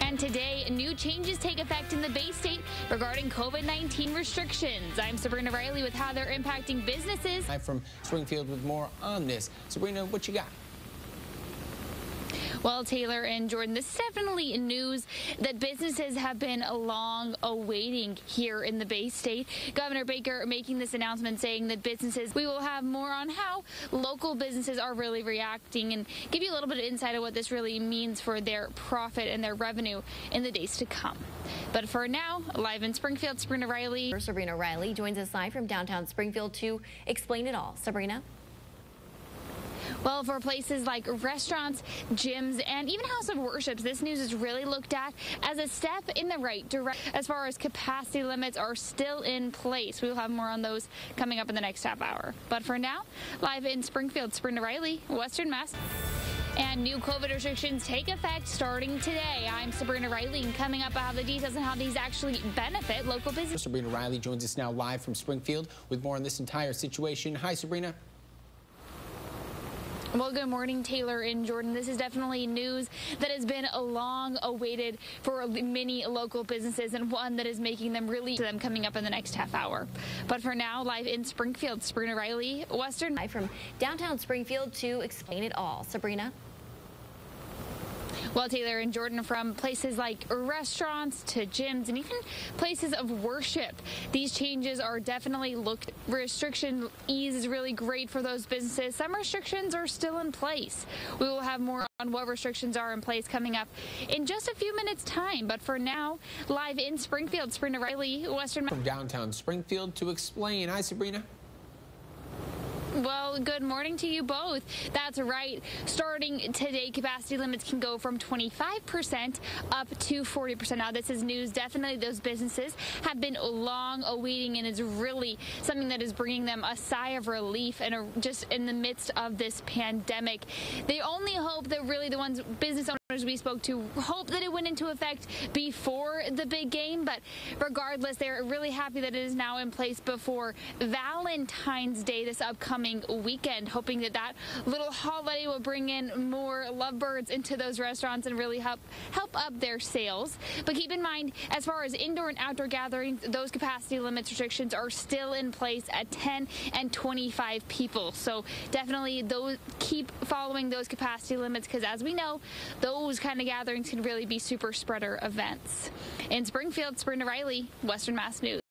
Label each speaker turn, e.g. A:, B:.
A: And today, new changes take effect in the Bay State regarding COVID-19 restrictions. I'm Sabrina Reilley with how they're impacting businesses.
B: I'm from Springfield with more on this. Sabrina, what you got?
A: Well, Taylor and Jordan, this is definitely news that businesses have been long awaiting here in the Bay State. Governor Baker making this announcement saying that we will have more on how local businesses are really reacting and give you a little bit of insight of what this really means for their profit and their revenue in the days to come. But for now, live in Springfield, Sabrina Reilley.
C: Sabrina Reilley joins us live from downtown Springfield to explain it all. Sabrina?
A: Well, for places like restaurants, gyms, and even house of worships, this news is really looked at as a step in the right direction as far as capacity limits are still in place. We will have more on those coming up in the next half hour. But for now, live in Springfield, Sabrina Reilley, Western Mass. And new COVID restrictions take effect starting today. I'm Sabrina Reilley, and coming up, I have the details on how these actually benefit local businesses.
B: Sabrina Reilley joins us now live from Springfield with more on this entire situation. Hi, Sabrina.
A: Well, good morning, Taylor and Jordan. This is definitely news that has been long awaited for many local businesses and one that is making them really to them coming up in the next half hour. But for now, live in Springfield, Sabrina Reilley, Western.
C: From downtown Springfield to explain it all. Sabrina?
A: Well, Taylor and Jordan, from places like restaurants to gyms and even places of worship, these changes are definitely looked. Restriction ease is really great for those businesses. Some restrictions are still in place. We will have more on what restrictions are in place coming up in just a few minutes' time. But for now, live in Springfield, Sabrina Reilley, Western.
B: From downtown Springfield to explain. Hi, Sabrina.
A: Well, good morning to you both. That's right. Starting today, capacity limits can go from 25% up to 40%. Now, this is news. Definitely those businesses have been long awaiting, and it's really something that is bringing them a sigh of relief and just in the midst of this pandemic. They only hope that really the ones business owners we spoke to hope that it went into effect before the big game. But regardless, they're really happy that it is now in place before Valentine's Day this upcoming weekend, hoping that that little holiday will bring in more lovebirds into those restaurants and really help up their sales. But keep in mind, as far as indoor and outdoor gatherings, those capacity limits restrictions are still in place at 10 and 25 people. So definitely those keep following those capacity limits, because as we know, those kind of gatherings can really be super spreader events. In Springfield, Sabrina Reilley, Western Mass News.